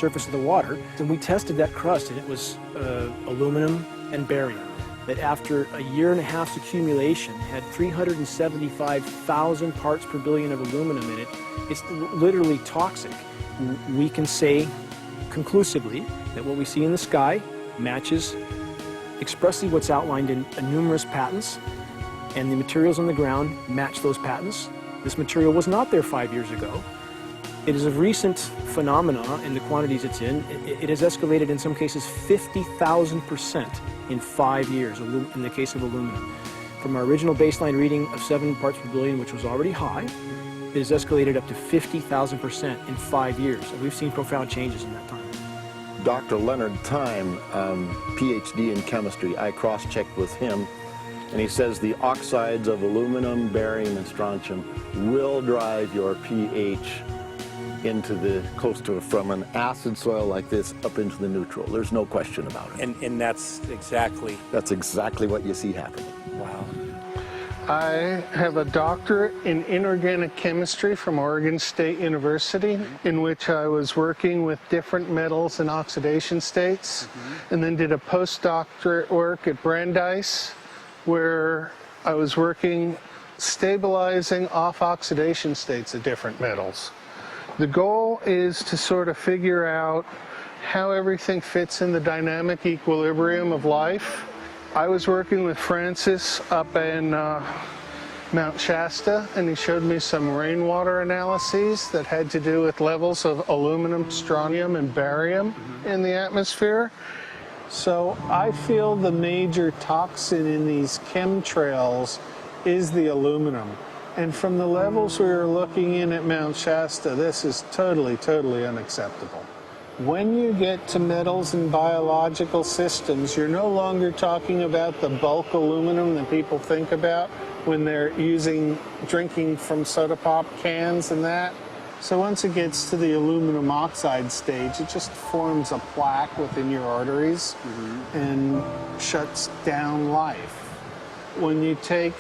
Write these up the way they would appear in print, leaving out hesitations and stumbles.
surface of the water. And we tested that crust, and it was aluminum and barium, that after a year and a half's accumulation had 375,000 parts per billion of aluminum in it. It's literally toxic. We can say conclusively that what we see in the sky matches expressly what's outlined in numerous patents, and the materials on the ground match those patents. This material was not there 5 years ago. It is a recent phenomenon in the quantities it's in. It has escalated in some cases 50,000% in 5 years in the case of aluminum. From our original baseline reading of 7 parts per billion, which was already high, it has escalated up to 50,000% in 5 years. And we've seen profound changes in that time. Dr. Leonard Time, PhD in chemistry, I cross-checked with him, and he says the oxides of aluminum, barium, and strontium will drive your pH into the from an acid soil like this up into the neutral. There's no question about it. And that's exactly what you see happening. Wow. I have a doctorate in inorganic chemistry from Oregon State University, in which I was working with different metals and oxidation states, and then did a postdoctorate work at Brandeis, where I was working stabilizing off oxidation states of different metals. The goal is to sort of figure out how everything fits in the dynamic equilibrium of life. I was working with Francis up in Mount Shasta, and he showed me some rainwater analyses that had to do with levels of aluminum, strontium, and barium in the atmosphere. So I feel the major toxin in these chemtrails is the aluminum. And from the levels we were looking in at Mount Shasta, this is totally, totally unacceptable. When you get to metals and biological systems, you're no longer talking about the bulk aluminum that people think about when they're drinking from soda pop cans and that. So once it gets to the aluminum oxide stage, it just forms a plaque within your arteries and shuts down life. When you take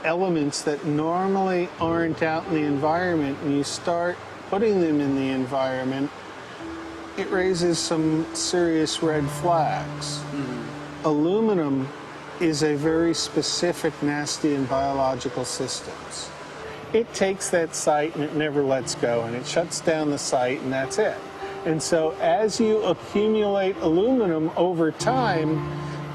elements that normally aren't out in the environment and you start putting them in the environment, it raises some serious red flags. Aluminum is a very specific nasty in biological systems. It takes that site and it never lets go, and it shuts down the site, and that's it. And so as you accumulate aluminum over time,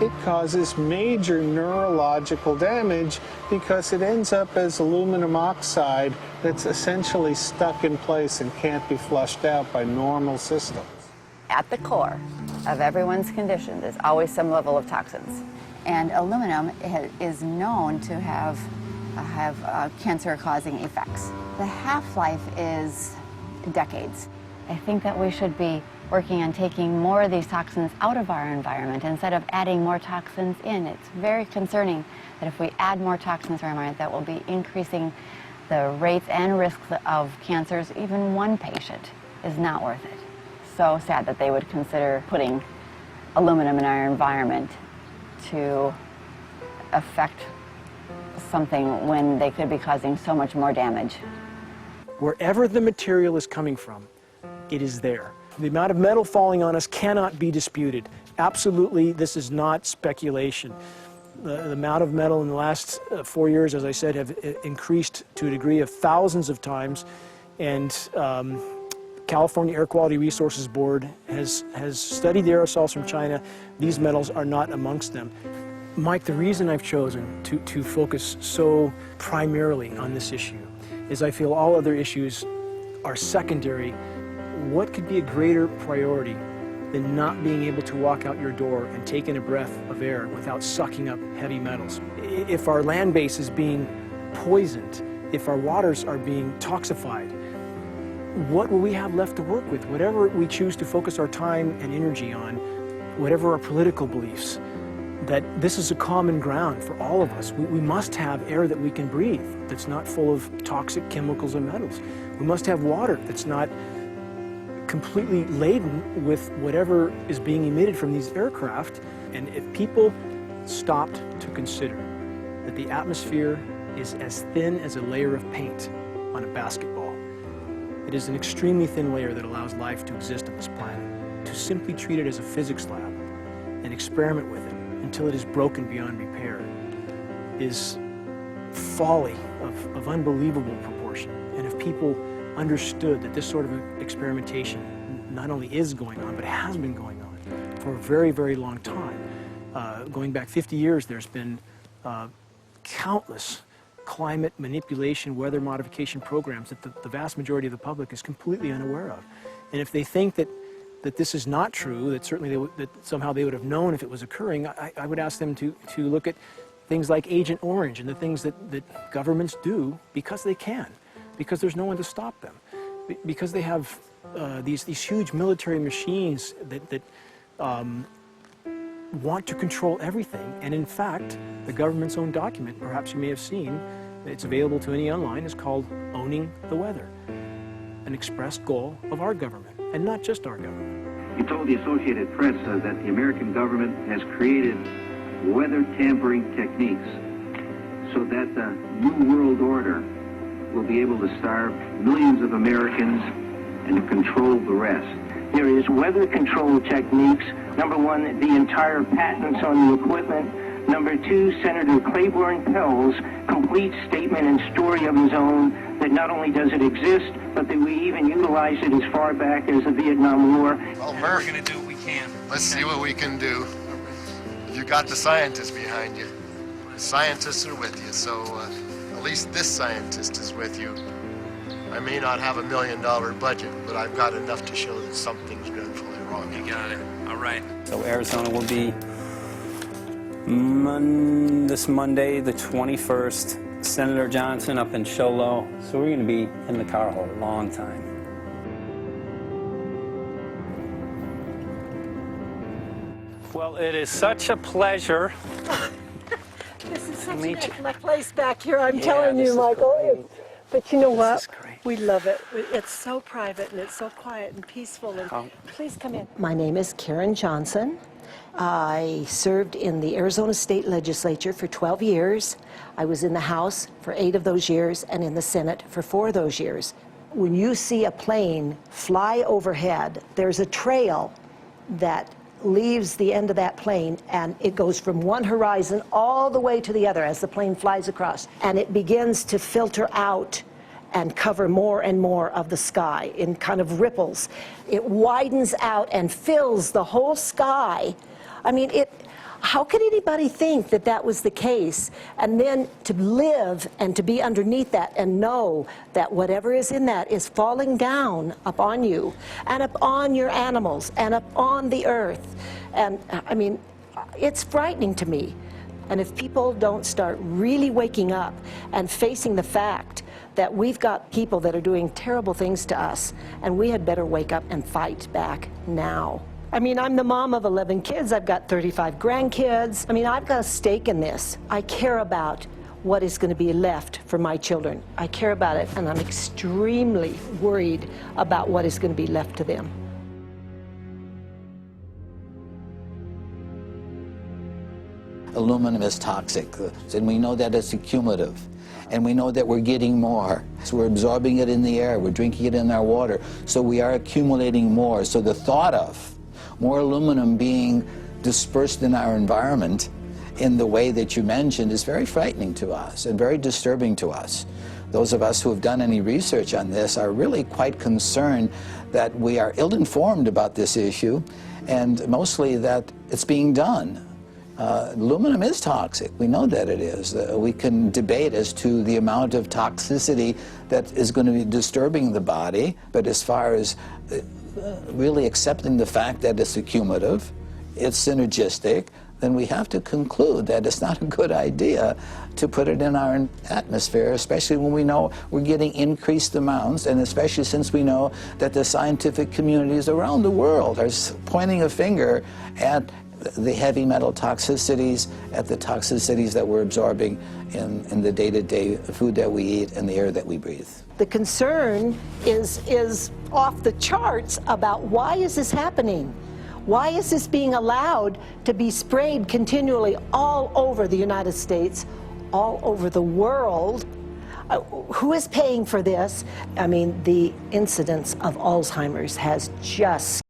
it causes major neurological damage because it ends up as aluminum oxide that's essentially stuck in place and can't be flushed out by normal systems. At the core of everyone's condition, there's always some level of toxins. And aluminum is known to have cancer-causing effects. The half-life is decades. I think that we should be working on taking more of these toxins out of our environment instead of adding more toxins in. It's very concerning that if we add more toxins to our environment, that will be increasing the rates and risks of cancers. Even one patient is not worth it. So sad that they would consider putting aluminum in our environment to affect something when they could be causing so much more damage. Wherever the material is coming from, it is there. The amount of metal falling on us cannot be disputed. Absolutely, this is not speculation. The amount of metal in the last 4 years, as I said, have increased to a degree of thousands of times, and California Air Quality Resources Board has studied the aerosols from China. These metals are not amongst them. Mike, the reason I've chosen to focus so primarily on this issue is I feel all other issues are secondary. What could be a greater priority than not being able to walk out your door and take in a breath of air without sucking up heavy metals? If our land base is being poisoned, if our waters are being toxified, what will we have left to work with? Whatever we choose to focus our time and energy on, whatever our political beliefs, that this is a common ground for all of us. We must have air that we can breathe that's not full of toxic chemicals and metals. We must have water that's not completely laden with whatever is being emitted from these aircraft. And if people stopped to consider that the atmosphere is as thin as a layer of paint on a basketball, It is an extremely thin layer that allows life to exist on this planet. To simply treat it as a physics lab and experiment with it until it is broken beyond repair is folly of unbelievable proportion. And if people understood that this sort of experimentation not only is going on, but has been going on for a very, very long time. Going back 50 years, there's been countless climate manipulation, weather modification programs that the vast majority of the public is completely unaware of. And if they think that this is not true, that certainly that somehow they would have known if it was occurring, I would ask them to look at things like Agent Orange and the things that governments do because they can, because there's no one to stop them, because they have these huge military machines that want to control everything. And in fact, the government's own document, perhaps you may have seen, it's available to any online, is called Owning the Weather, an express goal of our government, and not just our government. He told the Associated Press that the American government has created weather tampering techniques so that the New World Order will be able to starve millions of Americans and to control the rest. There is weather control techniques. Number one, the entire patents on the equipment. Number two, Senator Claiborne Pell's complete statement and story of his own that not only does it exist, but that we even utilized it as far back as the Vietnam War. Well, Murph, We're going to do what we can. let's see what we can do. You got the scientists behind you. The scientists are with you, so at least this scientist is with you. I may not have $1 million budget, but I've got enough to show that something's dreadfully wrong. You got it. All right. So Arizona will be this Monday, the 21st. Senator Johnson up in Show Low. So we're going to be in the car a long time. Well, it is such a pleasure. This is such Meet an excellent place back here, I'm telling this you, is Michael. great. But you know This what? is great. We love it. It's so private and it's so quiet and peaceful. And please come in. My name is Karen Johnson. I served in the Arizona State Legislature for 12 years. I was in the House for 8 of those years and in the Senate for 4 of those years. When you see a plane fly overhead, there's a trail that leaves the end of that plane, and it goes from one horizon all the way to the other as the plane flies across, and it begins to filter out and cover more and more of the sky in kind of ripples. It widens out and fills the whole sky. I mean, how could anybody think that that was the case? And then to live and to be underneath that and know that whatever is in that is falling down upon you and upon your animals and upon the earth. And I mean, it's frightening to me. And if people don't start really waking up and facing the fact that we've got people that are doing terrible things to us, and we had better wake up and fight back now. I mean, I'm the mom of 11 kids. I've got 35 grandkids. I mean, I've got a stake in this. I care about what is going to be left for my children. I care about it, and I'm extremely worried about what is going to be left to them. Aluminum is toxic, and we know that it's accumulative. And we know that we're getting more. So we're absorbing it in the air, we're drinking it in our water, so we are accumulating more. So the thought of more aluminum being dispersed in our environment in the way that you mentioned is very frightening to us and very disturbing to us. Those of us who have done any research on this are really quite concerned that we are ill-informed about this issue, and mostly that it's being done. Aluminum is toxic. We know that it is. We can debate as to the amount of toxicity that is going to be disturbing the body, but as far as really accepting the fact that it's accumulative, it's synergistic, then we have to conclude that it's not a good idea to put it in our atmosphere, especially when we know we're getting increased amounts, and especially since we know that the scientific communities around the world are pointing a finger at the heavy metal toxicities, at the toxicities that we're absorbing in the day-to-day food that we eat and the air that we breathe. The concern is off the charts about why is this happening? Why is this being allowed to be sprayed continually all over the United States, all over the world? Who is paying for this? I mean, the incidence of Alzheimer's has just